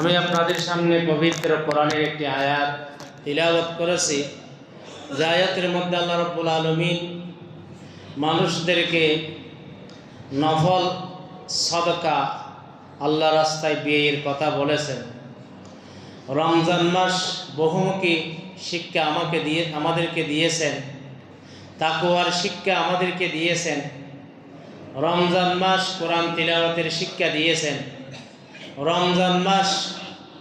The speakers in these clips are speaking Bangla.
আমি আপনাদের সামনে পবিত্র কোরআনের একটি আয়াত তিলাওয়াত করেছি। যে আয়াতের মধ্যে আল্লাহ রাব্বুল আলামিন মানুষদেরকে নফল সদকা আল্লাহ রাস্তায় ব্যয়ের কথা বলেছেন। রমজান মাস বহুমুখী শিক্ষা আমাদেরকে দিয়েছেন, তাকওয়ার শিক্ষা আমাদেরকে দিয়েছেন। রমজান মাস কোরআন তিলাওয়াতের শিক্ষা দিয়েছেন। রমজান মাস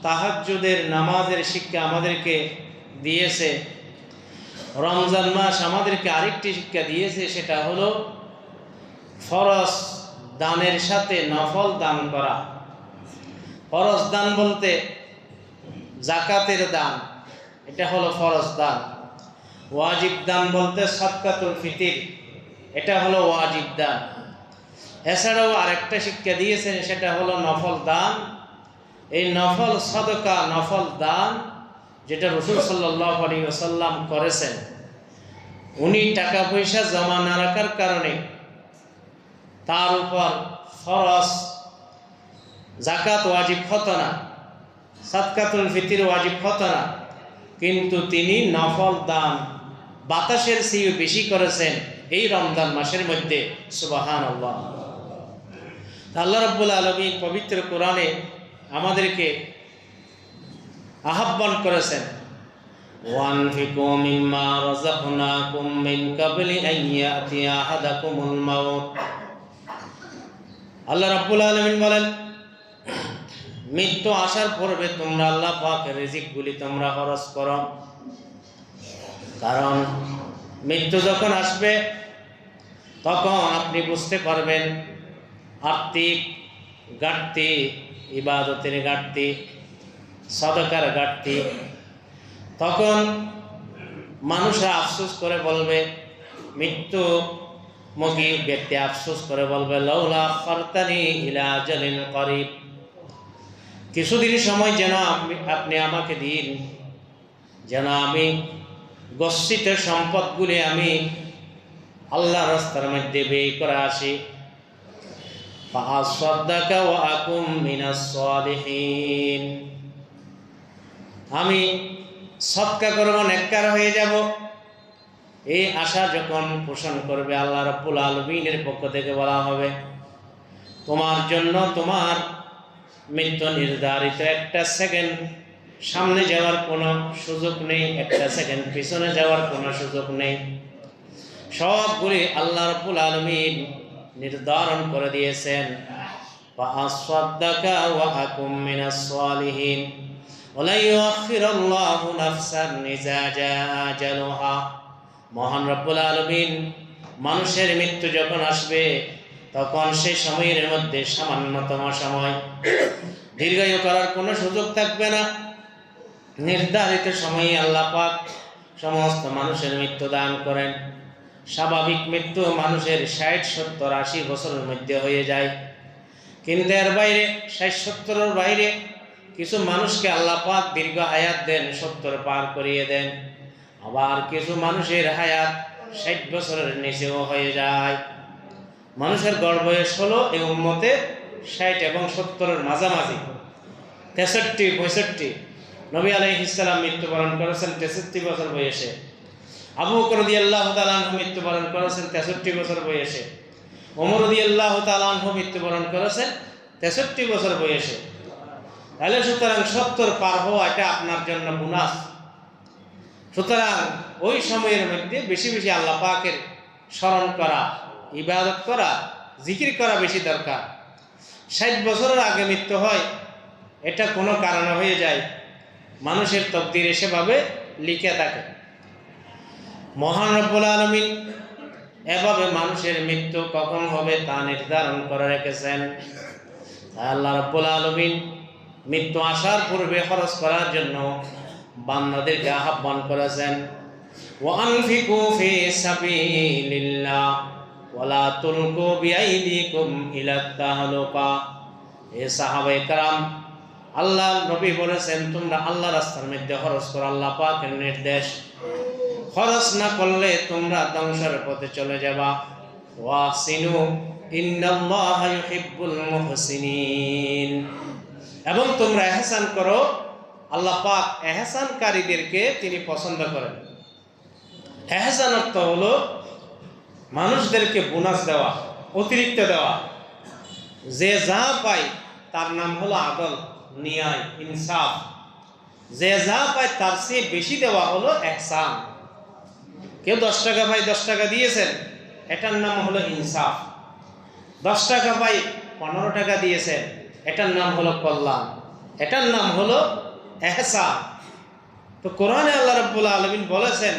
তাহাজ্জুদের নামাজের শিক্ষা আমাদেরকে দিয়েছে। রমজান মাস আমাদেরকে আরেকটি শিক্ষা দিয়েছে, সেটা হলো ফরজ দানের সাথে নফল দান করা। ফরজ দান বলতে যাকাতের দান, এটা হলো ফরজ দান। ওয়াজিব দান বলতে সাদকাতুল ফিতির, এটা হলো ওয়াজিব দান। এছাড়াও আরেকটা শিক্ষা দিয়েছেন, সেটা হলো নফল দান। এই নফল সদকা, নফল দান যেটা রাসূল সাল্লাল্লাহু আলাইহি ওয়াসাল্লাম করেছেন, উনি টাকা পয়সা জমা না রাখার কারণে তার উপর ফরজ যাকাত ওয়াজিব হতো না, সাদকাতুল ফিতির ওয়াজিব হতো না, কিন্তু তিনি নফল দান বাতাসের চেয়ে বেশি করেছেন এই রমজান মাসের মধ্যে। সুবহানাল্লাহ। আল্লাহ রাব্বুল আলামিন পবিত্র কোরআনে আমাদেরকে আহ্বান করেছেন, ওয়ানফিকু মিম্মা রাযাকনাকুম মিন ক্বাবলি আন ইয়াতিয়া আহাদাকুমুল মাউত। আল্লাহ রাব্বুল আলামিন বলেন, মৃত্যু আসার পূর্বে তোমরা আল্লাহ পাকের রিজিকগুলি তোমরা খরচ করো, কারণ মৃত্যু যখন আসবে তখন আপনি বুঝতে পারবেন আর্থিক ঘাটতি, ইবাদতের ঘাটতি, সদকার ঘাটতি। তখন মানুষরা আফসোস করে বলবে, মৃত্যুমুখী ব্যক্তি আফসোস করে বলবে, লাউলা আখখারতানি ইলা আজালিন করিব, কিছুদিন সময় যেন আপনি আমাকে দিন, যেন আমি গচ্ছিত সম্পদগুলি আমি আল্লাহ রাস্তার মধ্যে ব্যয় করে আসি। ফাআসাদদাকা ওয়া আকুম মিনাস সালিহিন, আমি সদকা করব, নেককার হয়ে যাব। এই আশা যখন পোষণ করবে, আল্লাহ রাব্বুল আলামিনের পক্ষ থেকে বলা হবে, তোমার জন্য তোমার মৃত্যু নির্ধারিত, একটা সেকেন্ড সামনে যাওয়ার কোনো সুযোগ নেই, একটা সেকেন্ড পিছনে যাওয়ার কোনো সুযোগ নেই। সবগুলি আল্লাহ রাব্বুল আলামিন নির্ধারণ করে দিয়েছেন। ফাআসাদদাকা ওয়া আকুম মিনাস সালিহিন ওয়ালা ইউআখিরুল্লাহু নাফসান ইযা জাআ আজালুহা। মহান রব্বুল আলামিন মানুষের মৃত্যু যখন আসবে তখন সেই সময়ের মধ্যে সামান্যতম সময়, দীর্ঘায়ু করার কোনো সুযোগ থাকবে না। নির্ধারিত সময়ে আল্লাহ পাক সমস্ত মানুষের মৃত্যু দান করেন। স্বাভাবিক মৃত্যু মানুষের 60, 70, 80 বছরের মধ্যে হয়ে যায়, কিন্তু এর বাইরে 60, 70-এর বাইরে কিছু মানুষকে আল্লাহ পাক দীর্ঘ হায়াত দেন, 70 পার করিয়ে দেন। আবার কিছু মানুষের হায়াত 60 বছরের নিচেও হয়ে যায়। মানুষের গড় বয়স হলো এই উম্মতে 60 এবং 70-এর মাঝামাঝি, 63, 65। নবী আলাইহিস সালাম মৃত্যুবরণ করেছেন 63 বছর বয়সে। আবু বকর রাদিয়াল্লাহু তাআলা আনহু মৃত্যুবরণ করেছেন 63 বছর বয়সে। ওমর রাদিয়াল্লাহু তাআলা আনহু মৃত্যুবরণ করেছেন 63 বছর বয়সে। তাহলে সুতরাং 70 পার হওয়া এটা আপনার জন্য বোনাস। সুতরাং ওই সময়ের মধ্যে বেশি বেশি আল্লাহ পাকের স্মরণ করা, ইবাদত করা, জিকির করা বেশি দরকার। 60 বছরের আগে মৃত্যু হয়, এটা কোনো কারণে হয়ে যায়, মানুষের তকদিরে সেভাবে লিখে থাকে। মহান রব্বুল আলামিন এভাবে মানুষের মৃত্যু কখন হবে তা নির্ধারণ করে রেখেছেন। আল্লাহ রব্বুল আলামিন মৃত্যু আসার পূর্বে খরচ করার জন্য বান্দাদেরকে আহ্বান করেছেন, ওয়ানফিকু ফি সাবিলিল্লাহ ওয়ালা তুলকু বিআইদিকুম ইলাত তাহলুকা। হে সাহাবায়ে কেরাম, আল্লাহ নবী বলেছেন, তোমরা আল্লাহ রাস্তার মধ্যে খরচ করো, আল্লাহ পাকের নির্দেশ। খরচ না করলে তোমরা ধ্বংসের পথে চলে যাবা। ওয়াসিনু ইন্নাল্লাহা ইউহিব্বুল মুহসিনিন। এবং তোমরা এহসান করো, আল্লাহ পাক এহসানকারীদেরকে তিনি পছন্দ করেন। এহসান অর্থ হলো মানুষদেরকে বোনাস দেওয়া, অতিরিক্ত দেওয়া। যে যা পায় তার নাম হলো আদল, ন্যায়, ইনসাফ। যে যা পায় তার চেয়ে বেশি দেওয়া হলো এহসান। কেউ 10 টাকা পায়, 10 টাকা দিয়েছেন, এটার নাম হলো ইনসাফ। 10 টাকা পাই 15 টাকা দিয়েছেন, এটার নাম হলো কল্যাণ, এটার নাম হলো এহসান। তো কোরআনে আল্লাহ রাব্বুল আলামিন বলেছেন,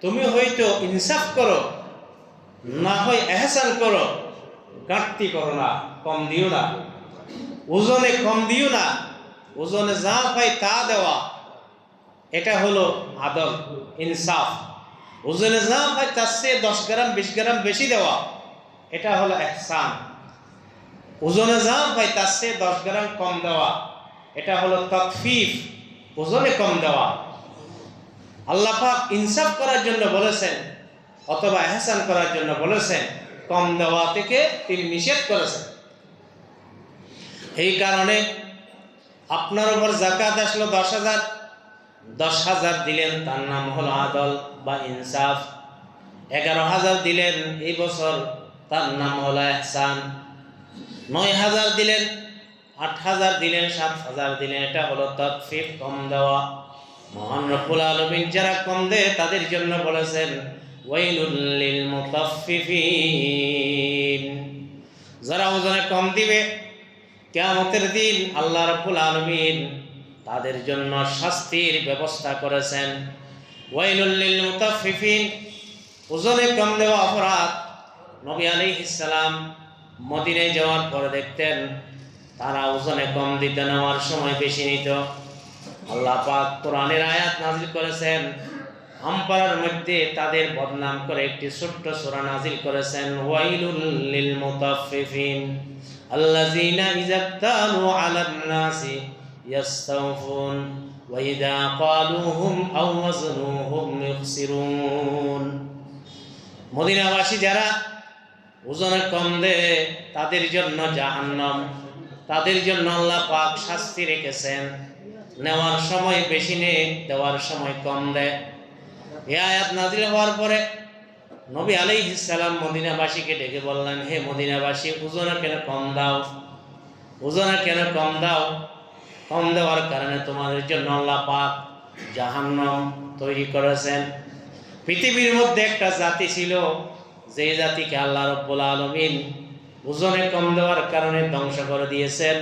তুমি হয়তো ইনসাফ করো, না হয় এহসান করো, ঘাটতি করো না, কম দিও না, ওজনে কম দিও না, ওজনে যা পাই তা দেওয়া, এটা হলো আদল, ইনসাফ। ওজনে যা পাই তার চেয়ে 10 গ্রাম 20 গ্রাম বেশি দেওয়া, এটা হলো ইহসান। ওজনে যা পাই তার চেয়ে 10 গ্রাম কম দেওয়া, এটা হলো তাখফিফ, ওজনে কম দেওয়া। আল্লাহ পাক ইনসাফ করার জন্য বলেছেন অথবা ইহসান করার জন্য বলেছেন, কম দেওয়া থেকে তিনি নিষেধ করেছেন। এই কারণে আপনার উপর যাকাত আসলো 10,000, 10,000 দিলেন, তার নাম হলো আদল বা ইনসাফ। 11,000 দিলেন এই বছর, তার নাম হলো ইহসান। 9,000 দিলেন, 8,000 দিলেন, 7,000 দিলেন, এটা হলো তাখফিফ, কম দেওয়া। মহান রব্বুল আলামিন যারা কম দেয় তাদের জন্য বলেছেন, ওয়াইলুল লিল মুতাফফিফিন। যারা ওজনে কম দিবে কিয়ামতের দিন আল্লাহ রাব্বুল আলামিন তাদের জন্য শাস্তির ব্যবস্থা করেছেন। ওয়াইলুল লিল মুতাফফিফিন, ওজনে কম দেওয়া অপরাধ। নবী আলাইহিস সালাম মদিনায় যাওয়ার পরে দেখতেন তারা ওজনে কম দিতে নেওয়ার সময় বেশি নিত। আল্লাহ পাক কোরআনের আয়াত নাজিল করেছেন, আমপারার মধ্যে তাদের বদনাম করে একটি ছোট্ট সূরা নাজিল করেছেন, ওয়াইলুল লিল মুতাফফিফিন আল্লাযীনা ইযা তালু আলান নাসি ইয়াস্তাওফুন ওয়া ইযা ক্বালুহুম আও ওয়াজনুহুম ইখসিরুন। মদিনাবাসী যারা ওজনে কম দেয় তাদের জন্য জাহান্নাম, তাদের জন্য আল্লাহ পাক শাস্তি রেখেছেন। নেওয়ার সময় বেশি নেয়, দেওয়ার সময় কম দেয়। এই আয়াত নাজিল হওয়ার পরে নবী আলাইহিস সালাম মদিনাবাসীকে ডেকে বললেন, হে মদিনাবাসী, ওজনে কেন কম দাও? ওজনে কেন কম দাও? কম দেওয়ার কারণে তোমাদের জন্য আল্লাহ পাক জাহান্নাম তৈরি করেছেন। পৃথিবীর মধ্যে একটা জাতি ছিল, যে জাতিকে আল্লাহ রাব্বুল আলামিন ওজনে কম দেওয়ার কারণে ধ্বংস করে দিয়েছেন।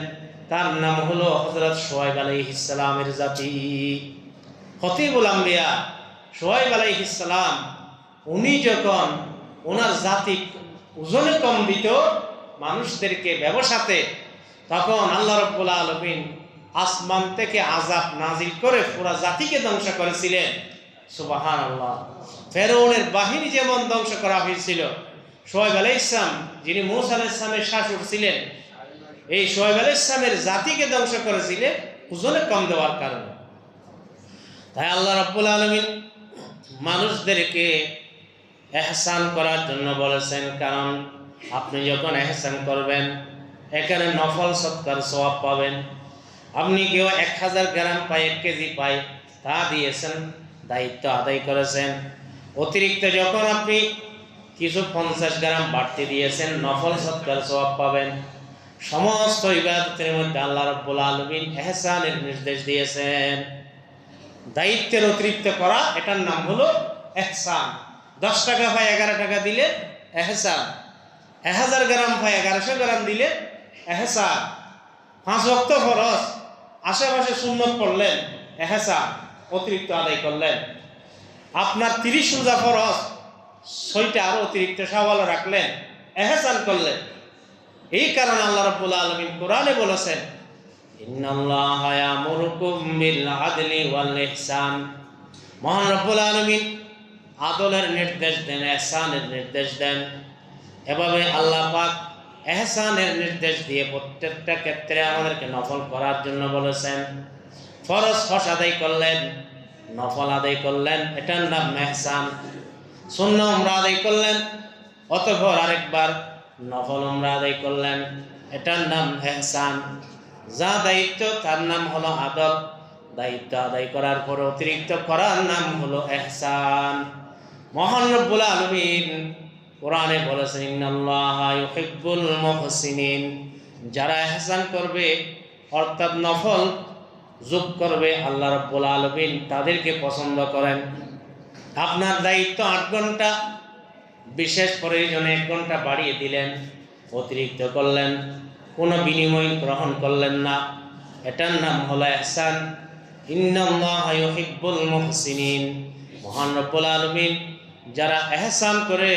তার নাম হলো হযরত শুআয়ব আলাইহিস সালামের জাতি। খতিবুল আম্বিয়া শুআয়ব আলাইহিস সালাম, উনি যখন ওনার জাতি ওজনে কম দিত মানুষদেরকে ব্যবসাতে, তখন আল্লাহ রাব্বুল আলামিন আসমান থেকে আযাব নাজিল করে পুরো জাতিকে ধ্বংস করেছিলেন। সুবহানাল্লাহ। ফেরাউনের বাহিনী যেমন ধ্বংস করা হয়েছিল, শুআয়ব আলাইহিস সালাম যিনি মূসা আলাইহিস সালামের শাশুড় ছিলেন, এই শুআয়ব আলাইহিস সালামের জাতিকে ধ্বংস করেছিলেন ওজনে কম দেওয়ার কারণে। তাই আল্লাহ রাব্বুল আলামিন মানুষদেরকে ইহসান করার জন্য বলেছেন, কারণ আপনি যখন ইহসান করবেন এখানে নফল সৎকার সওয়াব পাবেন। আপনি কেউ 1000 গ্রাম পায়, 1 কেজি পায়, তা দিয়েছেন, দায়িত্ব আদায় করেছেন। অতিরিক্ত যখন আপনি কিছু 50 গ্রাম বাড়তি দিয়েছেন, নফল সৎকার সওয়াব পাবেন। সমস্ত ইবাদতের মধ্যে আল্লাহ রাব্বুল আলামিন ইহসানের নির্দেশ দিয়েছেন। দায়িত্বের অতিরিক্ত করা, এটার নাম হলো ইহসান। 10 টাকা পায় 11 টাকা দিলে ইহসান। 1000 গ্রাম পায় 1100 গ্রাম দিলে ইহসান। 5 ওয়াক্ত ফরজ, আশেপাশে সুন্নত পড়লেন, ইহসান, অতিরিক্ত আদায় করলেন। আপনার 30 রোজা ফরজ, 6টা আরো অতিরিক্ত শাওয়াল রাখলেন, ইহসান করলেন। এই কারণে আল্লাহ রাব্বুল আলামিন কোরআনে বলেছেন, ইন্নাল্লাহা ইয়ামুরুকুম বিল আদলি ওয়াল ইহসান। মহান রাব্বুল আলামিন আদলের নির্দেশ দেন, ইহসানের নির্দেশ দেন। এভাবে আল্লাহ পাক ইহসানের নির্দেশ দিয়ে প্রত্যেকটা ক্ষেত্রে আমাদেরকে নফল করার জন্য বলেছেন। ফরজ হজ আদায় করলেন, নফল আদায় করলেন, এটার নাম ইহসান। সুন্নাহ উমরা আদায় করলেন, অতঃপর আরেকবার নফল উমরা আদায় করলেন, এটার নাম ইহসান। যা দায়িত্ব তার নাম হলো আদল। দায়িত্ব আদায় করার পর অতিরিক্ত করার নাম হলো ইহসান। মহান রব্বুল আলামিন কোরআনে বলেছেন, ইন্নাল্লাহা ইউহিব্বুল মুহসিনিন, যারা ইহসান করবে অর্থাৎ নফল যোগ করবে, আল্লাহ রব্বুল আলামিন তাদেরকে পছন্দ করেন। আপনার দায়িত্ব 8 ঘন্টা, বিশেষ প্রয়োজনে 1 ঘন্টা বাড়িয়ে দিলেন, অতিরিক্ত করলেন, কোনো বিনিময় গ্রহণ করলেন না, এটার নাম হলো ইহসান। ইন্নাল্লাহা ইউহিব্বুল মুহসিনিন, মহান রব্বুল আলামিন যারা ইহসান করে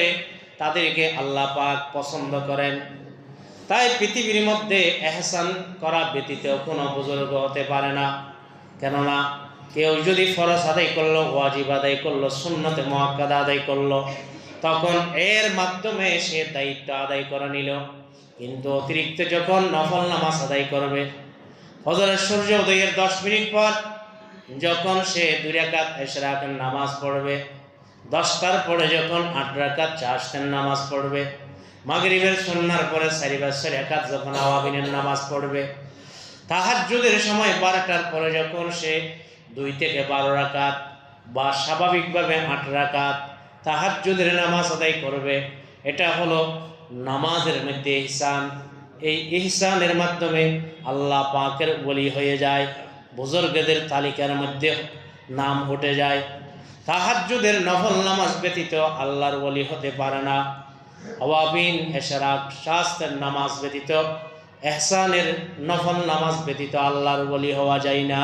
তাদেরকে আল্লাহ পাক পছন্দ করেন। তাই পৃথিবীর মধ্যে ইহসান করা ব্যতীত কোনো বুজুর্গ হতে পারে না। কেননা কেউ যদি ফরজ আদায় করলো, ওয়াজিব আদায় করলো, সুন্নতে মুআক্কাদা আদায় করলো, তখন এর মাধ্যমে সে দায়িত্ব আদায় করে নিল। কিন্তু অতিরিক্ত যখন নফল নামাজ আদায় করবে, ফজরের সূর্য উদয়ের 10 মিনিট পর যখন সে 2 রাকাত ইশরাকের নামাজ পড়বে, 10টার পরে যখন 8 রাকাত চাশতের নামাজ পড়বে, মাগরিবের সুন্নাহর পরে 4 রাকাত যখন আওয়াবিনের নামাজ পড়বে, তাহাজ্জুদের সময় 12টার পরে যখন সে 2 থেকে 12 রাকাত বা স্বাভাবিকভাবে 8 রাকাত তাহাজ্জুদের নামাজ আদায় করবে, এটা হলো নামাজের মধ্যে ইহসান। এই ইহসানের মাধ্যমে আল্লাহ পাকের ওলি হয়ে যায়, বুজুর্গদের তালিকার মধ্যে নাম উঠে যায়। তাহাজ্জুদের নফল নামাজ ব্যতীত আল্লাহর ওলি হতে পারে না। আওয়াবিন, ইশরাক, শাস্তের নামাজ ব্যতীত, ইহসানের নফল নামাজ ব্যতীত আল্লাহর ওলি হওয়া যায় না।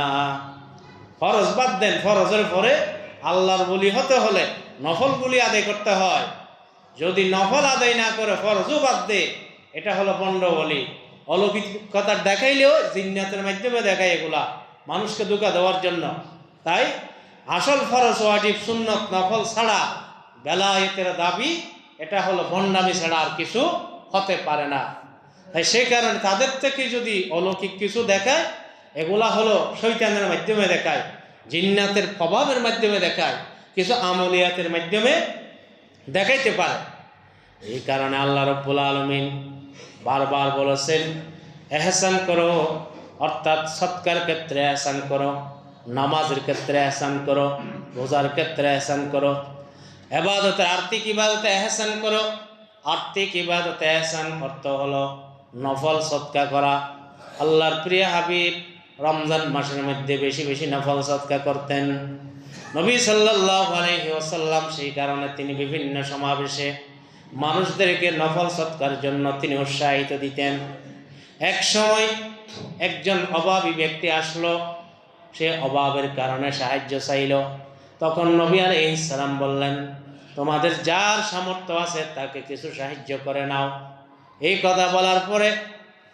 ফরজ বাদ দেন, ফরজের পরে আল্লাহর ওলি হতে হলে নফলগুলি আদায় করতে হয়। যদি নফল আদায় না করে ফরজও বাদ দে, এটা হলো বন্ড ওলি। অলৌকিকতা দেখাইলেও জিন্নাতের মাধ্যমে দেখায়, এগুলা মানুষকে ধোঁকা দেওয়ার জন্য। তাই আসল ফরজ, ওয়াজিব, সুন্নত, নফল ছাড়া বেলায়েতের দাবি, এটা হলো ভণ্ডামি ছাড়া আর কিছু হতে পারে না। তাই সেই কারণে তাদের থেকে যদি অলৌকিক কিছু দেখায়, এগুলা হলো শয়তানের মাধ্যমে দেখায়, জিন্নাতের প্রভাবের মাধ্যমে দেখায়, কিছু আমলিয়াতের মাধ্যমে দেখাইতে পারে। এই কারণে আল্লাহ রব্বুল আলামিন বারবার বলেছেন, ইহসান করো, অর্থাৎ সৎকার ক্ষেত্রে ইহসান করো, নামাজের ক্ষেত্রে ইহসান করো, রোজার ক্ষেত্রে ইহসান করো, ইবাদতে, আর্থিক ইবাদতে ইহসান করো। আর্থিক ইবাদতে ইহসান অর্থ হলো নফল সদকা করা। আল্লাহর প্রিয় হাবিব রমজান মাসের মধ্যে বেশি বেশি নফল সদকা করতেন। নবী সাল্লাল্লাহু আলাইহি ওয়াসাল্লাম সেই কারণে তিনি বিভিন্ন সমাবেশে মানুষদেরকে নফল সদকার জন্য তিনি উৎসাহিত দিতেন। এক সময় একজন অভাবী ব্যক্তি আসলো, সে অভাবের কারণে সাহায্য চাইল। তখন নবী আলাইহিস সালাম বললেন, তোমাদের যার সামর্থ্য আছে তাকে কিছু সাহায্য করে নাও। এই কথা বলার পরে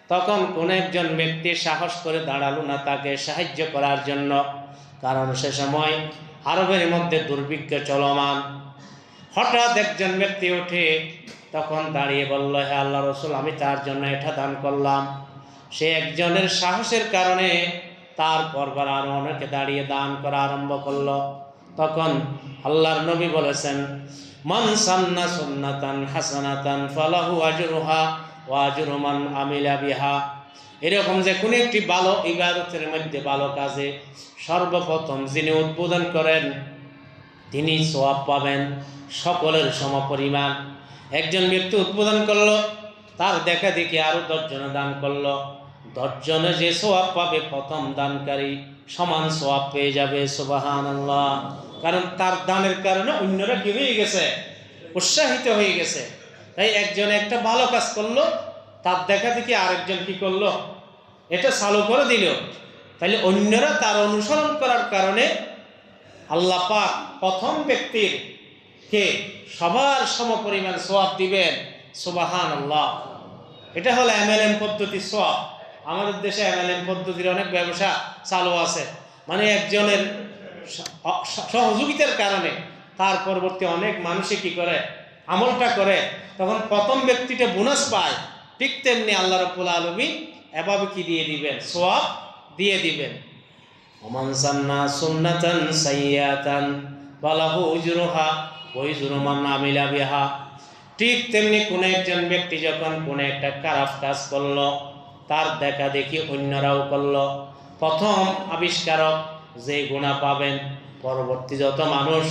তখন কোন একজন ব্যক্তি সাহস করে দাঁড়ালো না তাকে সাহায্য করার জন্য, কারণ সে সময় আরবের মধ্যে দুর্ভিক্ষ চলমান। হঠাৎ একজন ব্যক্তি উঠে তখন দাঁড়িয়ে বলল, হে আল্লাহ রসুল, আমি তার জন্য এটা দান করলাম। সে একজনের সাহসের কারণে তার পরবার আরো অনেকে দাঁড়িয়ে দান করা আরম্ভ করলো। তখন আল্লাহর নবী বলেছেন, মান সান্না সুন্নাতান হাসানাতান ফালাহু আজরুহা ওয়া আজরু মান আমিলা বিহা। এরকম যে কোনো একটি ভালো ইবাদতের মধ্যে, ভালো কাজে সর্বপ্রথম যিনি উদ্বোধন করেন তিনি সওয়াব পাবেন সকলের সমপরিমাণ। একজন ব্যক্তি উদ্বোধন করলো, তার দেখা দেখি আরো 10 জনে দান করলো, 10 জনে যে সওয়াব পাবে প্রথম দানকারী সমান সওয়াব পেয়ে যাবে। সুবহানাল্লাহ। কারণ তার দানের কারণে অন্যরা কি হয়ে গেছে? উৎসাহিত হয়ে গেছে। তাই একজনে একটা ভালো কাজ করলো, তার দেখা দেখি আরেকজন কি করলো, এটা চালু করে দিল। তাহলে অন্যরা তার অনুসরণ করার কারণে আল্লাহ পাক প্রথম ব্যক্তির কে সবার সমপরিমাণ সওয়াব দিবেন। সুবহানাল্লাহ। এটা হলো এমএলএম পদ্ধতির সওয়াব। আমাদের দেশে এমএলএম পদ্ধতির অনেক ব্যবসা চালু আছে, মানে একজনের সহযোগিতার কারণে তার পরবর্তী অনেক মানুষে কি করে, আমলটা করে, তখন প্রথম ব্যক্তিটা বোনাস পায়। ঠিক তেমনি আল্লাহ রাব্বুল আলামিন এভাবে কি দিয়ে দিবেন, সওয়াব দিয়ে দিবেন। ওমান সান্না সুন্নাতান সাইয়্যাতান ফালাহু উজরুহা ওয়া উজরু মান আমিলা বিহা। ঠিক তেমনি কোন একজন ব্যক্তি যখন কোন একটা খারাপ কাজ করলো, তার দেখা দেখি অন্যরাও করলো। প্রথম আবিষ্কারক যে গুনাহ পাবেন, পরবর্তী যত মানুষ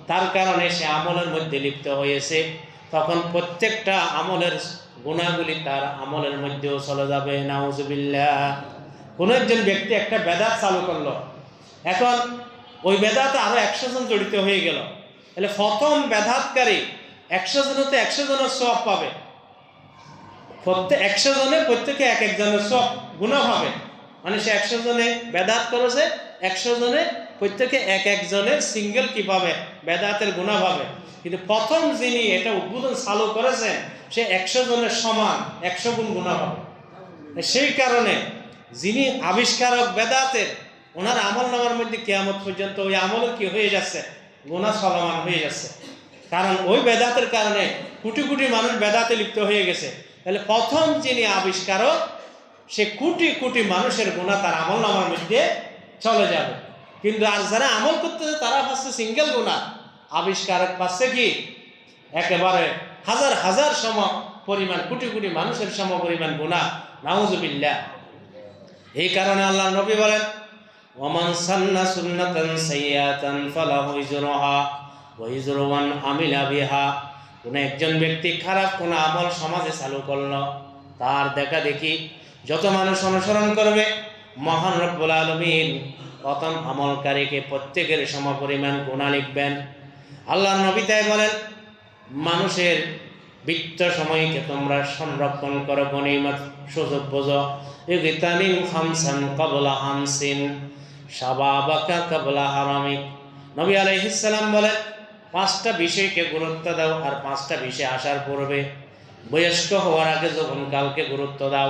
তার কারণে সে আমলের মধ্যে লিপ্ত হয়েছে, তখন প্রত্যেকটা আমলের গুনাহগুলি তার আমলের মধ্যেও চলে যাবে। নাউজুবিল্লাহ। কোনো একজন ব্যক্তি একটা বেদাত চালু করলো, এখন ওই বেদাতে আরো 100 জন জড়িত হয়ে গেল, তাহলে প্রথম বেদাতকারী 100 জনতে 100 জনের সওয়াব পাবে, প্রত্যেক 100 জনে প্রত্যেকে এক একজনের সব গুনাহ হবে। মানে সে 100 জনে বেদাত করেছে, 100 জনে প্রত্যেকে এক একজনের সিঙ্গেল কি পাবে, বেদাতের গুনাহ পাবে। কিন্তু প্রথম যিনি এটা উদ্বোধন চালু করেছেন সে 100 জনের সমান 100 গুণ গুনাহ পাবে। সেই কারণে যিনি আবিষ্কারক বেদাতের, ওনার আমল নামার মধ্যে কিয়ামত পর্যন্ত ওই আমলের কি হয়ে যাচ্ছে, গুনাহ চলমান হয়ে যাচ্ছে। কারণ ওই বেদাতের কারণে কোটি কোটি মানুষ বেদাতে লিপ্ত হয়ে গেছে। তাহলে প্রথম যিনি আবিষ্কারক সে কোটি কোটি মানুষের গুনাহ তার আমল নামার মধ্যে চলে যাবে। কিন্তু আর যারা আমল করতেছে তারা পাচ্ছে সিঙ্গেল গুনাহ, আবিষ্কারক পাচ্ছে কি একেবারে হাজার হাজার সম পরিমাণ, কোটি কোটি মানুষের সম পরিমাণ গুনাহ। নাউজুবিল্লাহ। এই কারণে আল্লাহ নবী বলেন, ওমান সান্না সুন্নাতান সাইয়্যাতান ফালাহু ইজরুহা ওয়া ইজরু মান আমিলা বিহা। কোন একজন ব্যক্তি খারাপ কোন আমল সমাজে চালু করলো, তার দেখা দেখি যত মানুষ অনুসরণ করবে, মহান রব্বুল আলামিন প্রথম আমলকারীকে প্রত্যেকের সমপরিমাণ গুনাহ লিখবেন। আল্লাহর নবী তাই বলেন, মানুষের বৃত্ত সময়কে তোমরা সংরক্ষণ করো, গনিমত সুযোগ বোঝো। ইগতানিম খামসান ক্বাবলা হামসিন শাবাবাকা ক্বাবলা হারামিক। নবী আলাইহিস সালাম বলেন, 5টা বিষয়কে গুরুত্ব দাও, আর 5টা বিষয় আসার পূর্বে বয়স্ক হওয়ার আগে যৌবনকালকে গুরুত্ব দাও।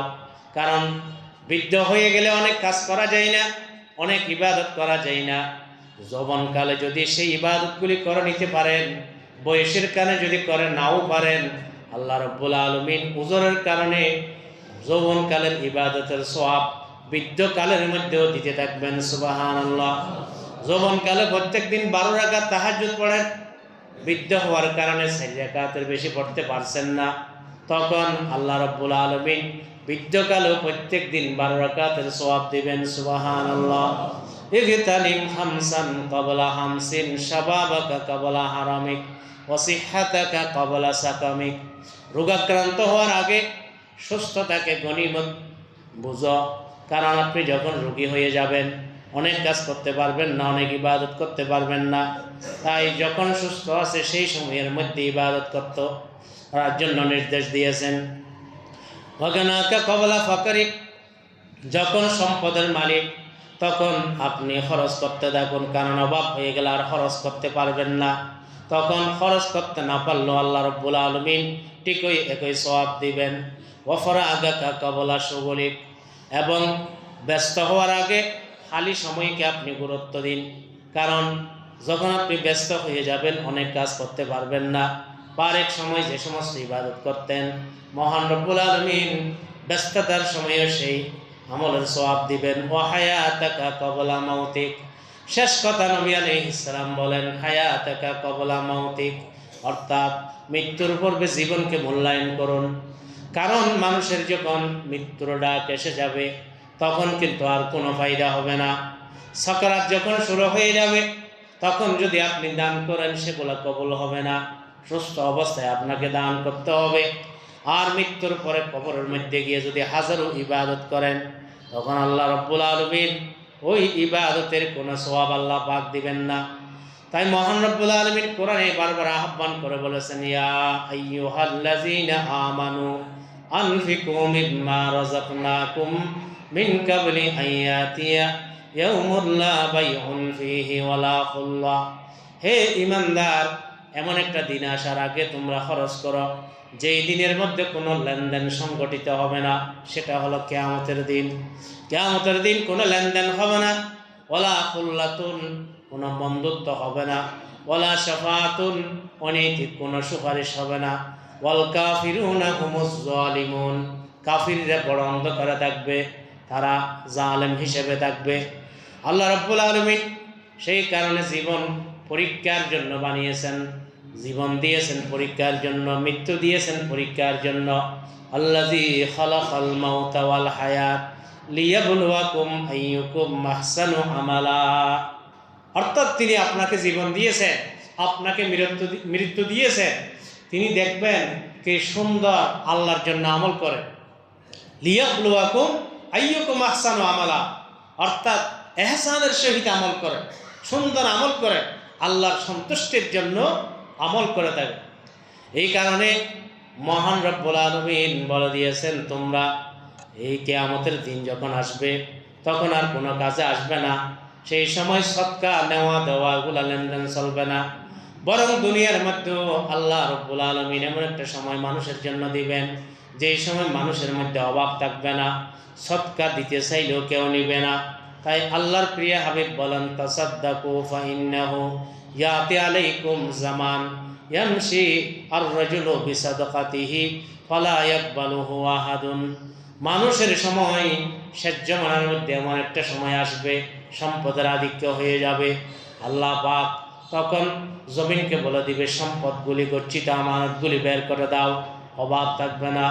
কারণ বৃদ্ধ হয়ে গেলে অনেক কাজ করা যায় না, অনেক ইবাদত করা যায় না। যৌবনকালে যদি সেই ইবাদতগুলি করে নিতে পারেন, বয়সের কারণে যদি করে নাও পারেন, আল্লাহ রাব্বুল আলামিন উজরের কারণে যৌবনকালের ইবাদতের সওয়াব বৃদ্ধকালের মধ্যেও দিতে থাকবেন। সুবহানাল্লাহ। যৌবনকালে প্রত্যেক দিন 12 রাকাত তাহাজ্জুদ পড়েন, বৃদ্ধ হওয়ার কারণে 4 রাকাতের বেশি পড়তে পারছেন না, তখন আল্লাহ রাব্বুল আলামিন বৃদ্ধকালেও প্রত্যেক দিন 12 রাকাতের সওয়াব দিবেন। সুবহানাল্লাহ। ইগতানিম খামসান ক্বাবলা হামসিন শাবাবাকা ক্বাবলা হারামিক ওয়া সিহহাতাকা ক্বাবলা সাকামিক। রোগাক্রান্ত হওয়ার আগে সুস্থতাকে গনিমত বুঝো, কারণ আপনি যখন রোগী হয়ে যাবেন অনেক কাজ করতে পারবেন না, অনেক ইবাদত করতে পারবেন না। তাই যখন সুস্থ আছে সেই সময়ের মধ্যে ইবাদত করার জন্য নির্দেশ দিয়েছেন। ওয়াগানাকা ক্বাবলা ফাকরিক, যখন সম্পদের মালিক তখন আপনি খরচ করতে থাকুন, কারণ অভাব হয়ে গেলে আর খরচ করতে পারবেন না। তখন খরচ করতে না পারলেও আল্লাহ রাব্বুল আলামিন ঠিকই একই সওয়াব দিবেন। ওয়াফরাগাকা ক্বাবলা শুগুলিক, এবং ব্যস্ত হওয়ার আগে খালি সময়কে আপনি গুরুত্ব দিন, কারণ যখন আপনি ব্যস্ত হয়ে যাবেন অনেক কাজ করতে পারবেন না। পারেক সময় যে সমস্ত ইবাদত করতেন, মহান রব্বুল আলামিন ব্যস্ততার সময়ে সেই আমলের সওয়াব দিবেন। ওয়া হায়াতাকা ক্বাবলা মাউতিক, শেষ কথা নবী আলাইহিস সালাম বলেন, হায়াতাকা ক্বাবলা মাউতিক, অর্থাৎ মৃত্যুর পূর্বে জীবনকে মূল্যায়ন করুন। কারণ মানুষের যখন মৃত্যুর ডাক এসে যাবে তখন কিন্তু আর কোনো ফায়দা হবে না। সাকারাত যখন শুরু হয়ে যাবে তখন যদি আপনি দান করেন সেগুলো কবুল হবে না। সুস্থ অবস্থায় আপনাকে দান করতে হবে। আর মৃত্যুর পরে কবরের মধ্যে গিয়ে যদি হাজারো ইবাদত করেন তখন আল্লাহ রাব্বুল আলামিন ওই ইবাদতের কোনো সওয়াব আল্লাহ পাক দিবেন না। তাই মহান রব্বুল আলামিন কোরআনে বারবার আহ্বান করে বলেছেন, ইয়া আইয়ুহাল্লাযীনা আমানু আনফিকু মিম্মা রাযাকনাকুম মিন কাবলি আইয়াতিয়া ইয়াউমুন লা বাইউন ফীহি ওয়ালা খুল্লাহ। হে ঈমানদার, এমন একটা দিন আসার আগে তোমরা খরচ করো যেই দিনের মধ্যে কোনো লেনদেন সংগঠিত হবে না, সেটা হলো কিয়ামতের দিন। কিয়ামতের দিন কোনো লেনদেন হবে না, ওয়ালা খুল্লাতুন, কোনো বন্ধুত্ব হবে না, ওয়ালা শাফাআতুন, অনৈতিক কোনো সুপারিশ হবে না, ওয়াল কাফিরুনা হুমুজ যালিমুন, কাফিররা বড় অন্ধকারে থাকবে, তারা জালেম হিসেবে থাকবে। আল্লাহ রাব্বুল আলামিন সেই কারণে জীবন পরীক্ষার জন্য বানিয়েছেন, জীবন দিয়েছেন পরীক্ষার জন্য, মৃত্যু দিয়েছেন পরীক্ষার জন্য। আল্লাযী খালাকাল মাউতা ওয়াল হায়াত লিয়াবলুয়াকুম আইয়ুকুম আহসানু আমালা। অর্থাৎ তিনি আপনাকে জীবন দিয়েছেন, আপনাকে মৃত্যু দিয়েছেন, তিনি দেখবেন কে সুন্দর আল্লাহর জন্য আমল করে। লিয়াবলুয়াকুম আইয়ুকুম আহসানু আমালা, অর্থাৎ এহসানের সহিত আমল করে, সুন্দর আমল করে, আল্লাহর সন্তুষ্টির জন্য আমল করে থাকে। এই কারণে মহান রব্বুল আলামিন বলে দিয়েছেন, তোমরা এই কিয়ামতের দিন যখন আসবে তখন আর কোনো কাজে আসবে না। সেই সময় সদকা নেওয়া দেওয়া এগুলা লেনদেন চলবে না, বরং দুনিয়ার মধ্যেও আল্লাহ রব্বুল আলামিন এমন একটা সময় মানুষের জন্য দিবেন যেই সময় মানুষের মধ্যে অভাব থাকবে না, সদকা দিতে চাইলেও কেউ নিবে না। তাই আল্লাহর প্রিয় হাবিব বলেন, তাসাদ্দাকু ফাইন্নাহু ইয়াতি আলাইকুম জামান ইয়ামশি আর-রাজুলু বিসাদাকাতিহি ফালা ইয়াকবালুহু আহাদুন। মানুষের সময় সেজ্জমানের মধ্যে এমন একটা সময় আসবে, সম্পদের আধিক্য হয়ে যাবে। আল্লাহ পাক তখন জমিনকে বলে দিবে, সম্পদগুলি গচ্ছিত আমানতগুলি বের করে দাও, অভাব থাকবে না,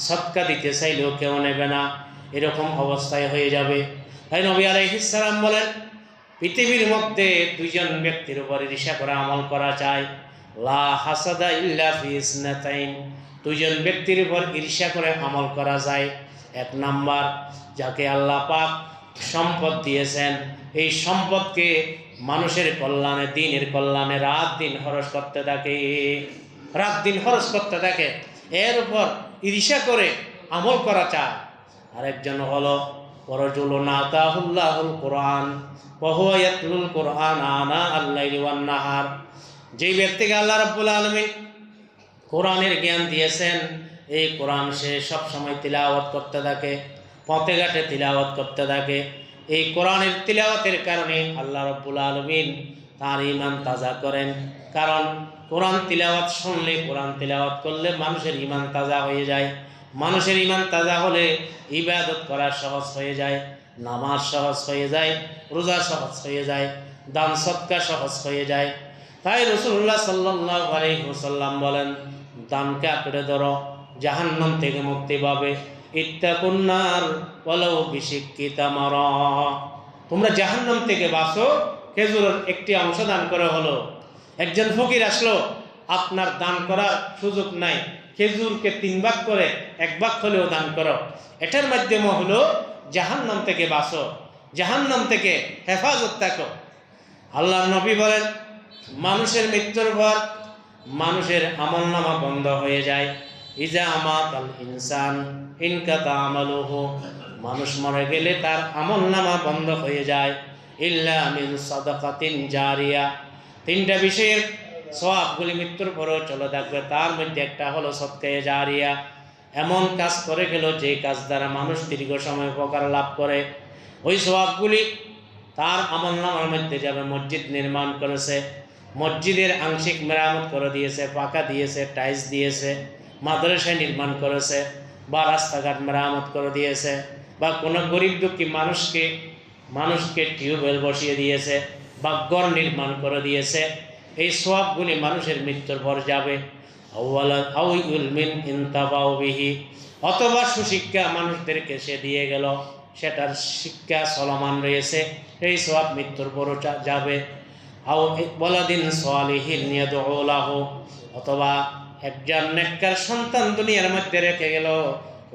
সদকা দিতে চাইলেও কেউ নেবে না, এরকম অবস্থায় হয়ে যাবে। তাই নবী আলাইহিস সালাম বলেন, পৃথিবীর মধ্যে দুইজন ব্যক্তির উপর ঈর্ষা করে আমল করা যায়। লা হাসাদা ইল্লা ফি ইসনাতাইন, দুইজন ব্যক্তির উপর ঈর্ষা করে আমল করা যায়। এক নাম্বার, যাকে আল্লাহ পাক সম্পদ দিয়েছেন, এই সম্পদকে মানুষের কল্যাণে, দিনের কল্যাণে রাত দিন খরচ করতে থাকে, রাত দিন খরচ করতে থাকে, এর উপর ঈর্ষা করে আমল করা চায়। আরেকজন হলো ওয়ারাজুলুন আতাহুল্লাহুল কুরআন ওয়া হুয়া ইয়াতলুল কুরআন আনা আল-লাইলি ওয়ান নাহার, যেই ব্যক্তিকে আল্লাহ রাব্বুল আলামিন কোরআনের জ্ঞান দিয়েছেন, এই কোরআন সে সব সময় তিলাওয়াত করতে থাকে, পথে ঘাটে তিলাওয়াত করতে থাকে। এই কোরআনের তিলাওয়াতের কারণে আল্লাহ রাব্বুল আলামিন তার ঈমান তাজা করেন। কারণ কোরআন তিলাওয়াত শুনলে, কোরআন তিলাওয়াত করলে মানুষের ঈমান তাজা হয়ে যায়। মানুষের ঈমান তাজা হলে ইবাদত করা সহজ হয়ে যায়, নামাজ সহজ হয়ে যায়, রোজা সহজ হয়ে যায়, দান সদকা সহজ হয়ে যায়। তাই রাসূলুল্লাহ সাল্লাল্লাহু আলাইহি ওয়াসাল্লাম বলেন, দানকে আঁকড়ে ধরো, জাহান্নাম থেকে মুক্তি পাবে। ইত্তাকুন নার ওয়ালাউ বিশিক্কি তামারা, তোমরা জাহান্নাম থেকে বাঁচো, খেজুরের একটি অংশ দান করে হলো। একজন ফকির আসলো, আপনার দান করার সুযোগ নাই, খেজুরকে 3 ভাগ করে 1 ভাগ হলেও দান করো, এটার মাধ্যমে হলো জাহান্নাম থেকে বাঁচো, জাহান্নাম থেকে হেফাজত থাকো। আল্লাহর নবী বলেন, মানুষের মৃত্যুর পর মানুষের আমলনামা বন্ধ হয়ে যায়। ইজা আমাতাল ইনসান ইনকাতা আমালুহু, মানুষ মরে গেলে তার আমলনামা বন্ধ হয়ে যায়। ইল্লা মিন সাদাকাতিন জারিয়া, 3টা বিষয়ের সওয়াবগুলি মৃত্যুর পরেও চলে থাকবে। তার মধ্যে একটা হলো সদকায়ে জারিয়া, এমন কাজ করে গেল যে কাজ দ্বারা মানুষ দীর্ঘ সময় উপকার লাভ করে, ওই সওয়াবগুলি তার আমলনামার মধ্যে যাবে। মসজিদ নির্মাণ করেছে, মসজিদের আংশিক মেরামত করে দিয়েছে, পাকা দিয়েছে, টাইলস দিয়েছে, মাদ্রাসা নির্মাণ করেছে, বা রাস্তাঘাট মেরামত করে দিয়েছে, বা কোনো গরিব দুঃখী মানুষকে টিউবওয়েল বসিয়ে দিয়েছে, বা ঘর নির্মাণ করে দিয়েছে, এই সওয়াবগুলি মানুষের মৃত্যুর পর যাবে। অথবা সুশিক্ষা মানুষদেরকে সে দিয়ে গেল, সেটার শিক্ষা চলমান রয়েছে, এই সওয়াব মৃত্যুর পরও যাবে। ওয়ালাদিন সালিহিন ইয়াদউ লাহু, অথবা একজন নেককার সন্তান দুনিয়ার মধ্যে রেখে গেল,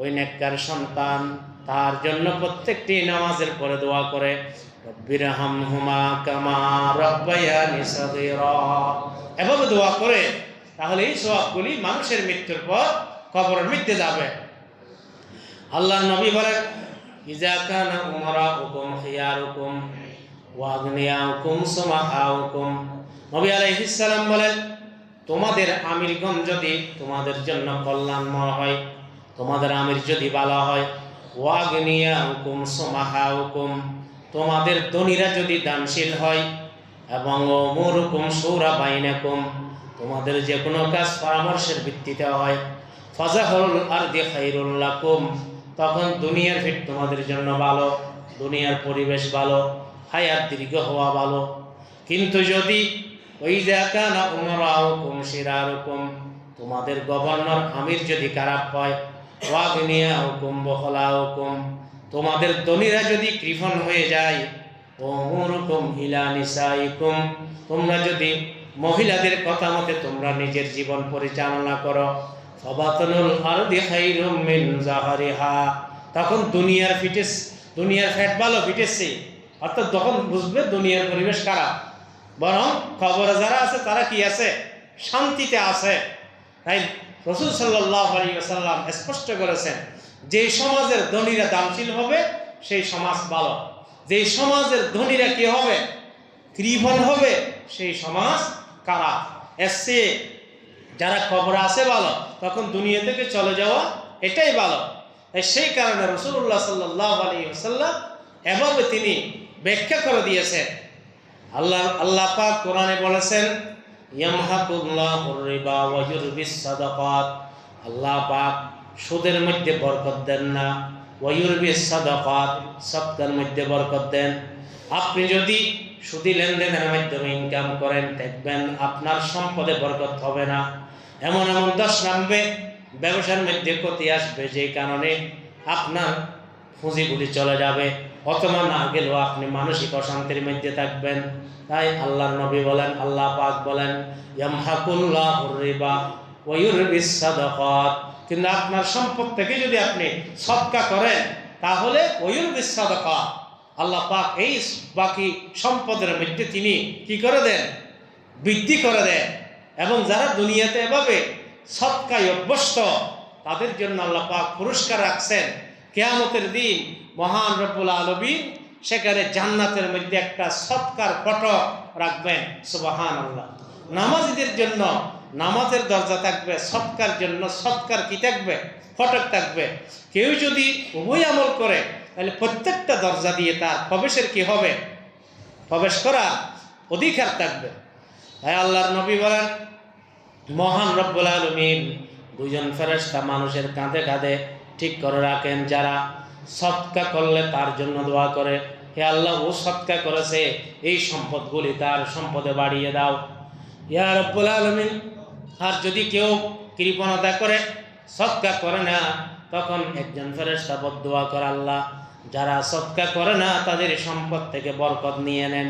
ওই নেককার সন্তান তার জন্য প্রত্যেকটি নামাজের পরে দোয়া করে, রব্বিরহামহুমা কামা রাব্বায়ানি সাগীরা, এভাবে দোয়া করে, তাহলে এই সওয়াবগুলি মানুষের মৃত্যুর পর কবরের মধ্যে যাবে। আল্লাহর নবী বলেন, ইজা কানা উমারাউকুম খিয়ারুকুম ওয়া আগনিয়াউকুম সুমাহাউকুম, নবী আলাইহিস সালাম বলেন, তোমাদের আমিরগণ যদি তোমাদের জন্য কল্যাণময় হয়, তোমাদের আমির যদি ভালো হয়, ওয়া আগনিয়াউকুম সুমাহাউকুম, তোমাদের ধনীরা যদি দানশীল হয়, এবং উমুরুকুম শুরা বাইনাকুম, তোমাদের যে কোনো কাজ পরামর্শের ভিত্তিতে হয়, ফাজাহুল আরদি খায়রুল লাকুম, তখন দুনিয়ার ভিত তোমাদের জন্য ভালো, দুনিয়ার পরিবেশ ভালো, হায়াত দীর্ঘ হওয়া ভালো। কিন্তু যদি ওই জায়গা না উমরাউকুম শিরারুকুম, তোমাদের গভর্নর আমির যদি খারাপ হয়, ওয়াগনিয়াউকুম বখলাউকুম, তোমাদের ধনীরা যদি কৃপণ হয়ে যায়, ওমুরুকুম ইলা নিসাইকুম, তোমরা যদি মহিলাদের কথা মতে তোমরা নিজের জীবন পরিচালনা করো, ফাবাতুনুল আরদি খায়রুম মিন যাহরিহা, তখন দুনিয়ার ফ্যাট ভালো ফিটেছে, অর্থাৎ তখন বুঝবে দুনিয়ার পরিবেশ খারাপ, বরং খবরে যারা আছে তারা কি আছে, শান্তিতে আছে। তাই রাসূল সাল্লাল্লাহু আলাইহি ওয়াসাল্লাম স্পষ্ট করেছেন, যে সমাজের ধনীরা দানশীল হবে সেই সমাজ ভালো, যে সমাজের ধনীরা কি হবে, কৃপণ হবে, সেই সমাজ খারাপ। এসে যারা খবরে আছে ভালো, তখন দুনিয়া থেকে চলে যাওয়া এটাই ভালো। সেই কারণে রাসূলুল্লাহ সাল্লাল্লাহু আলাইহি ওয়াসাল্লাম এভাবে তিনি ব্যাখ্যা করে দিয়েছেন। আল্লাহ পাক কোরআনে বলেছেন, ইয়ামহাকুল্লাহুর রিবা ওয়া ইউরবিস সাদাকাত, আল্লাহ পাক সুদের মধ্যে বরকত দেন না, ওয়া ইউরবিস সাদাকাত, সদকার মধ্যে বরকত দেন। আপনি যদি সুদি লেনদেনের মাধ্যমে ইনকাম করেন, দেখবেন আপনার সম্পদে বরকত হবে না, এমন দশ নামবে, ব্যবসার মধ্যে ক্ষতি আসবে, যে কারণে আপনার পুঁজিগুলি চলে যাবে, অথবা না গেলেও আপনি মানসিক অশান্তির মধ্যে থাকবেন। তাই আল্লাহর নবী বলেন, আল্লাহ পাক বলেন, ইয়ামহাকুল্লাহুর রিবা ওয়া ইউরবিস সাদাকাত, কিন্তু আপনার সম্পদ থেকে যদি আপনি সদকা করেন, তাহলে ওয়া ইউরবিস সাদাকাত, আল্লাহ পাক এই বাকি সম্পদের মধ্যে তিনি কি করে দেন, বৃদ্ধি করে দেন। এবং যারা দুনিয়াতে এভাবে সদকায় অভ্যস্ত, তাদের জন্য আল্লাহ পাক পুরস্কার রাখছেন। কিয়ামতের দিন মহান রব্বুল আলামিন সেখানে জান্নাতের মধ্যে একটা সদকার ফটক রাখবেন, সুবহানাল্লাহ। নামাজীদের জন্য নামাজের দরজা থাকবে, সদকার জন্য সদকার কি থাকবে, ফটক থাকবে। কেউ যদি উভয় আমল করে, তাহলে প্রত্যেকটা দরজা দিয়ে তার প্রবেশের কি হবে, প্রবেশ করার অধিকার থাকবে। তাই আল্লাহর নবী বলেন, মহান রব্বুল আলামিন দুইজন ফেরেশতা মানুষের কাঁধে কাঁধে ঠিক করে রাখেন, যারা সদকা করলে তার জন্য দোয়া করে, হে আল্লাহ, ও সদকা করেছে, এই সম্পদগুলি তার সম্পদে বাড়িয়ে দাও, ইয়া রব্বুল আলামিন। আর যদি কেউ কৃপণতা করে, সদকা করে না, তখন একজন ফেরেশতা বদদুয়া করে, আল্লাহ, যারা সদকা করে না তাদের সম্পদ থেকে বরকত নিয়ে নেন।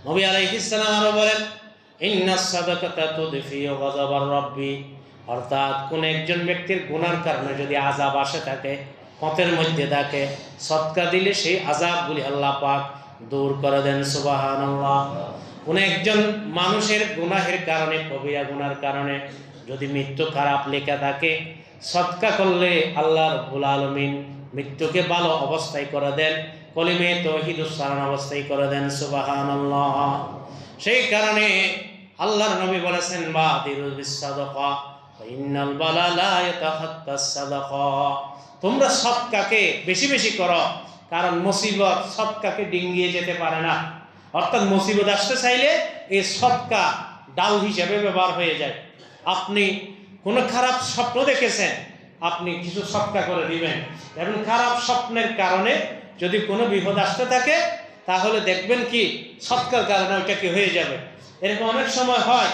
নবী আলাইহিস সালাম আরো বলেন, ইন্নাস সাদাকাতা তুদফিউ গাযাবার রাব্বি, অর্থাৎ কোন একজন ব্যক্তির গুনার কারণে যদি আযাব আসে থাকে, পথের মধ্যে থাকে, সদকা দিলে সেই আযাবগুলি আল্লাহ পাক দূর করে দেন, সুবহানাল্লাহ। কোন একজন মানুষের গুনাহের কারণে, কবিরা গুনার কারণে যদি মৃত্যু খারাপ লেখা থাকে, সদকা করলে আল্লাহ রাব্বুল আলামিন মৃত্যুকে ভালো অবস্থায় করে দেন, কলিমে তাওহীদ উচ্চারণ অবস্থায় করে দেন, সুবহানাল্লাহ। সেই কারণে আল্লাহর নবী বলেছেন, বাদিরু বিস সাদাকা ইন্নাল বালা লা ইয়াতাহাত্তাস সাদাকা, তোমরা সদকাকে বেশি বেশি করো, কারণ মুসিবত সদকাকে ডিঙ্গিয়ে যেতে পারে না। অর্থাৎ মুসিবত আসতে চাইলে এই সদকা ডাল হিসেবে ব্যবহার হয়ে যায়। আপনি কোনো খারাপ স্বপ্ন দেখেছেন, আপনি কিছু সদকা করে দিবেন, এবং খারাপ স্বপ্নের কারণে যদি কোনো বিপদ আসতে থাকে, তাহলে দেখবেন কি সদকার কারণে ওইটা কি হয়ে যাবে। এরকম অনেক সময় হয়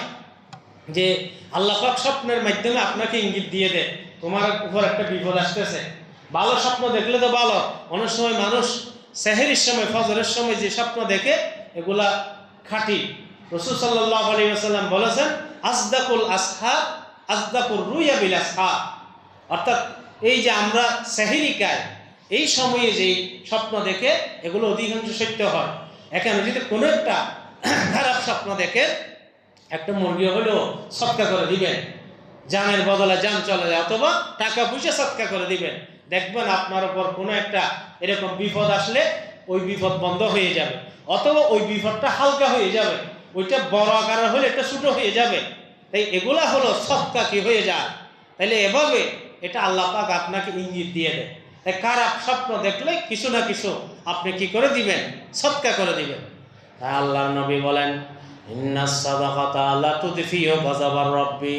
যে আল্লাহ পাক স্বপ্নের মাধ্যমে আপনাকে ইঙ্গিত দিয়ে দেয়, তোমার উপর একটা বিপদ আসতেছে। ভালো স্বপ্ন দেখলে তো ভালো, অনেক সময় মানুষ সেহরির সময়, ফজরের সময় যে স্বপ্ন দেখে, এগুলা খাঁটি। রাসূল সাল্লাল্লাহু আলাইহি ওয়াসাল্লাম বলেছেন, আসদাকুল আসহাব আসদাকুর রুয়া বিল আসহাব, অর্থাৎ এই যে আমরা সেহরিকায় এই সময়ে যে স্বপ্ন দেখে, এগুলো অধিকাংশ সত্য হয়। এখানে যদি কোনো একটা খারাপ স্বপ্ন দেখে, একটা মুরগি হলেও সদকা করে দিবেন, জানের বদলে জান চলে যায়, অথবা টাকা পয়সা সদকা করে দিবেন, দেখবেন আপনার উপর কোনো একটা এরকম বিপদ আসলে ওই বিপদ বন্ধ হয়ে যাবে, অথবা ওই বিপদটা হালকা হয়ে যাবে, ওইটা বড় আকারের হলে একটা ছোট হয়ে যাবে। তাই এগুলা হলো সদকা কি হয়ে যায়। তাইলে এভাবে এটা আল্লাহ পাক আপনাকে ইঙ্গিত দিয়ে দেয়। তাই খারাপ স্বপ্ন দেখলে কিছু না কিছু আপনি কি করে দিবেন, সদকা করে দিবেন। তাই আল্লাহর নবী বলেন, ইন্নাস সাদাকাতা লা তুদফিউ গাযাবার রাব্বি,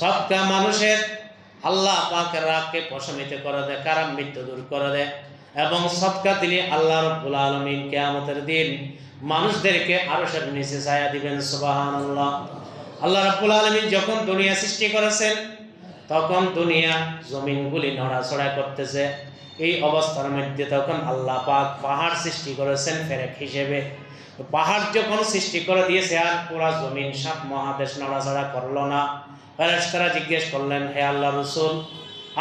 সদকা মানুষের আল্লাহ পাকের রাগকে প্রশমিত করে দেয়, খারাপ মৃত্যু দূর করে দেয়। এবং সদকা দিলে আল্লাহ রাব্বুল আলামিন কিয়ামতের দিন মানুষদেরকে আরশের নিচে ছায়া দিবেন, সুবহানাল্লাহ। আল্লাহ রাব্বুল আলামিন যখন দুনিয়া সৃষ্টি করেছেন, তখন দুনিয়া জমিনগুলি নড়াচড়া করতেছে। এই অবস্থার মধ্যে তখন আল্লাহ পাক পাহাড় সৃষ্টি করেছেন ফেরেক হিসেবে। পাহাড় যখন সৃষ্টি করে দিয়েছে আর পুরা জমিন 7 মহাদেশ নড়াচড়া করলো না, ফেরেশতারা জিজ্ঞেস করলেন, হে আল্লাহ রসুল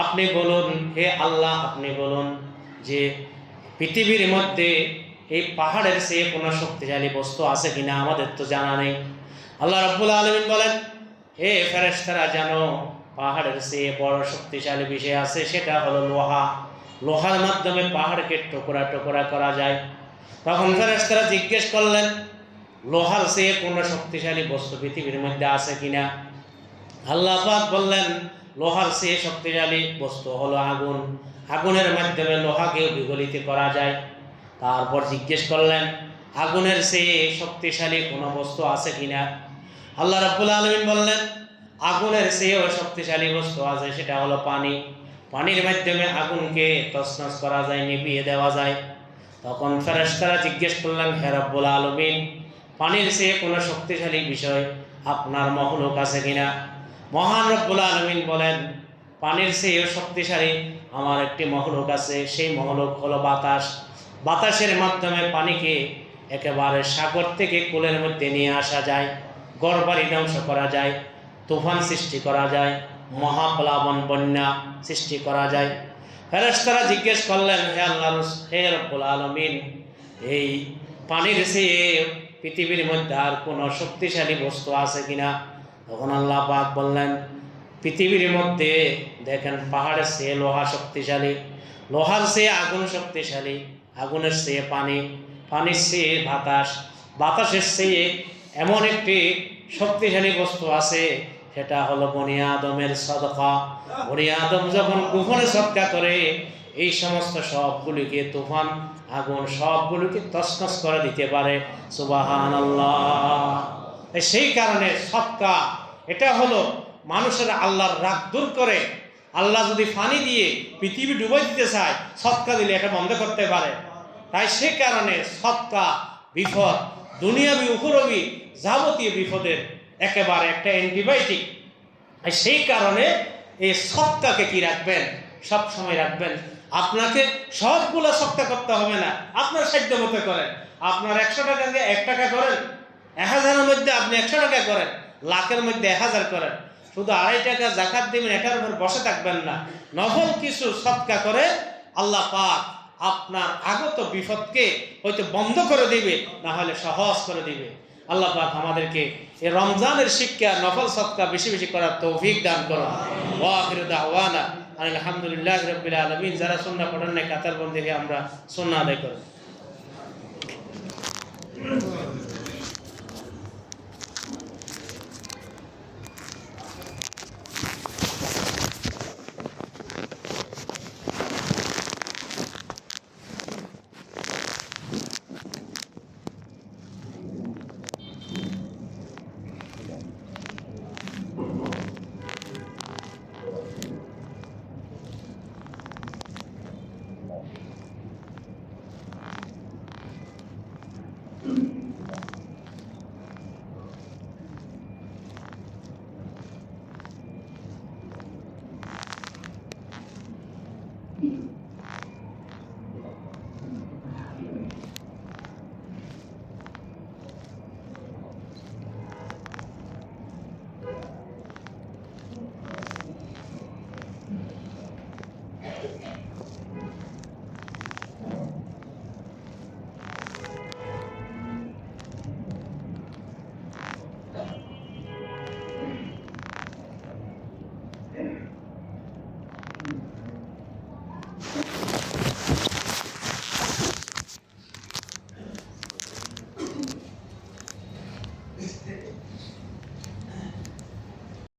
আপনি বলুন, হে আল্লাহ আপনি বলুন যে পৃথিবীর মধ্যে এই পাহাড়ের চেয়ে কোনো শক্তিশালী বস্তু আছে কিনা, আমাদের তো জানা নেই। আল্লাহ রাব্বুল আলামিন বলেন, হে ফেরেশতারা জানো পাহাড়ের চেয়ে বড় শক্তিশালী বিষয় আছে, সেটা হলো লোহা। লোহার মাধ্যমে পাহাড়কে টুকরা টুকরা করা যায়। তখন ফেরেশতারা জিজ্ঞেস করলেন, লোহার চেয়ে কোনো শক্তিশালী বস্তু পৃথিবীর মধ্যে আছে কিনা? আল্লাহ পাক বললেন, লোহার চেয়ে শক্তিশালী বস্তু হলো আগুন। আগুনের মাধ্যমে লোহাকে বিগলিত করা যায়। তারপর জিজ্ঞেস করলেন, আগুনের চেয়ে শক্তিশালী কোনো বস্তু আছে কিনা? আল্লাহ রাব্বুল আলামিন বললেন, আগুনের চেয়েও শক্তিশালী বস্তু আছে, সেটা হলো পানি। পানির মাধ্যমে আগুনকে তছনছ করা যায়, নিভিয়ে দেওয়া যায়। তখন ফেরেশতারা জিজ্ঞেস করলেন, হে রাব্বুল আলামিন পানির চেয়ে কোনো শক্তিশালী বিষয় আপনার মখলুক আছে কিনা? মহান রব্বুল আলামিন বলেন, পানির চেয়েও শক্তিশালী আমার একটি মখলুক আছে, সেই মখলুক হলো বাতাস। বাতাসের মাধ্যমে পানিকে একেবারে সাগর থেকে কুলের মধ্যে নিয়ে আসা যায়, ঘরবাড়ি ধ্বংস করা যায়, তুফান সৃষ্টি করা যায়, মহাপ্লাবন বন্যা সৃষ্টি করা যায়। ফেরেশতারা জিজ্ঞেস করলেন, হে আল্লাহ হে রব্বুল আলামিন এই পানির চেয়ে পৃথিবীর মধ্যে আর কোনো শক্তিশালী বস্তু আছে কিনা? তখন আল্লাহ পাক বললেন, পৃথিবীর মধ্যে দেখেন পাহাড়ের চেয়ে লোহা শক্তিশালী, লোহার চেয়ে আগুন শক্তিশালী, আগুনের চেয়ে পানি, পানির চেয়ে বাতাস, বাতাসের চেয়ে এমন একটি শক্তিশালী বস্তু আছে, সেটা হলো বনি আদমের সদকা। বনি আদম যখন গোপনে সদকা করে এই সমস্ত সবগুলিকে তুফান, আগুন সবগুলিকে তছনছ করে দিতে পারে। সুবহানাল্লাহ। সেই কারণে সদকা এটা হলো মানুষের আল্লাহর রাগ দূর করে। আল্লাহ যদি পানি দিয়ে পৃথিবী ডুবাই দিতে চায়, সদকা দিলে এটা বন্ধ করতে পারে। তাই সে কারণে সদকা বিপদ, দুনিয়াবি উখরবি যাবতীয় বিপদের একেবারে একটা অ্যান্টিবায়োটিক। সেই কারণে এই সদকাকে কি রাখবেন, সব সময় রাখবেন। আপনাকে সবগুলো সদকা করতে হবে না, আপনার সাধ্য মতো করেন। আপনার 100 টাকাকে 1 টাকা করেন, 1000-এর মধ্যে আপনি 100 টাকা করেন, লাখের মধ্যে 1000 করেন। শুধু 2.5 টাকা যাকাত দিবেন, এটার উপর বসে থাকবেন না। নফল কিছু সদকা করে আল্লাহ পাক আপনার আগত বিপদকে হয়তো বন্ধ করে দিবে, না হলে সহজ করে দিবে। আল্লাহ পাক আমাদেরকে এই রমজানের শিক্ষা নফল সদকা বেশি বেশি করার তৌফিক দান করুন। ওয়া আখিরু দাওয়ানা আলহামদুলিল্লাহি রাব্বিল আলামিন। যারা সুন্নাহ পড়েন না কাতারবন্দি আমরা সুন্নাহ আদায় করি।